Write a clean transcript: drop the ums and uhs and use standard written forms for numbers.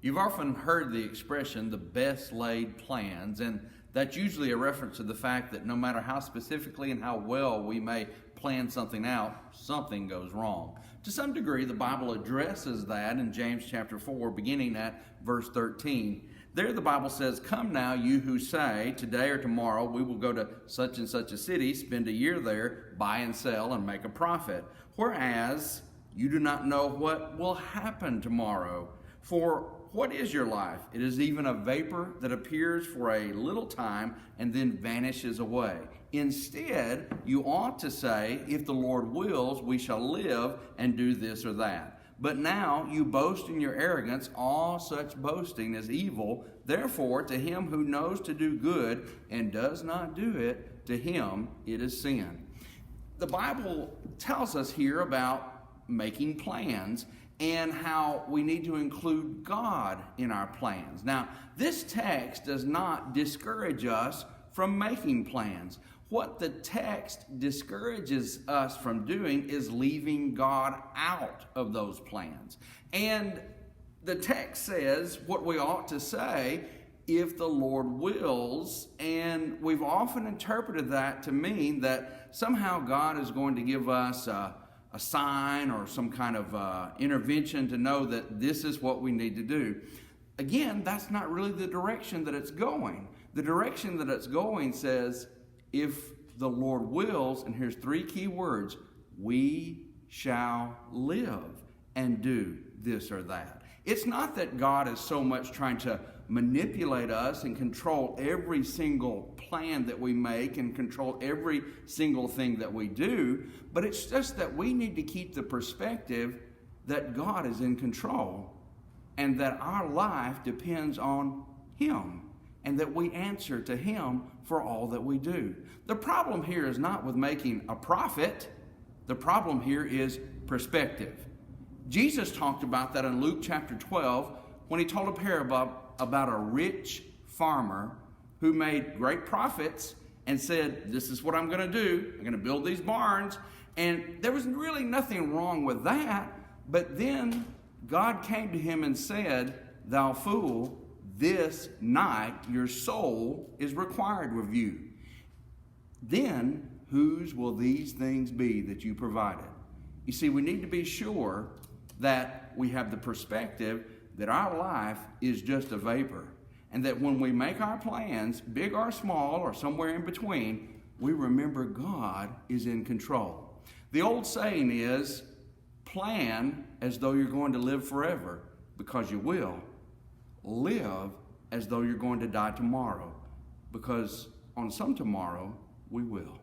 You've often heard the expression, the best laid plans, and that's usually a reference to the fact that no matter how specifically and how well we may plan something out, something goes wrong. To some degree, the Bible addresses that in James chapter 4, beginning at verse 13. There the Bible says, "Come now, you who say, today or tomorrow we will go to such and such a city, spend a year there, buy and sell, and make a profit. Whereas you do not know what will happen tomorrow. For what is your life? It is even a vapor that appears for a little time and then vanishes away. Instead, you ought to say, if the Lord wills, we shall live and do this or that. But now you boast in your arrogance. All such boasting is evil. Therefore, to him who knows to do good and does not do it, to him it is sin." The Bible tells us here about making plans and how we need to include God in our plans. Now, this text does not discourage us from making plans. What the text discourages us from doing is leaving God out of those plans. And the text says what we ought to say, if the Lord wills, and we've often interpreted that to mean that somehow God is going to give us a sign or some kind of intervention to know that this is what we need to do. Again, that's not really the direction that it's going. The direction that it's going says, if the Lord wills, and here's three key words, we shall live and do this or that. It's not that God is so much trying to manipulate us and control every single plan that we make and control every single thing that we do, but it's just that we need to keep the perspective that God is in control and that our life depends on Him and that we answer to Him for all that we do. The problem here is not with making a profit. The problem here is perspective. Jesus talked about that in Luke chapter 12 when He told a parable about a rich farmer who made great profits and said, this is what I'm going to do. I'm going to build these barns. And there was really nothing wrong with that. But then God came to him and said, "Thou fool, this night your soul is required of you. Then whose will these things be that you provided?" You see, we need to be sure that we have the perspective that our life is just a vapor, and that when we make our plans, big or small or somewhere in between, we remember God is in control. The old saying is, plan as though you're going to live forever, because you will. Live as though you're going to die tomorrow, because on some tomorrow we will.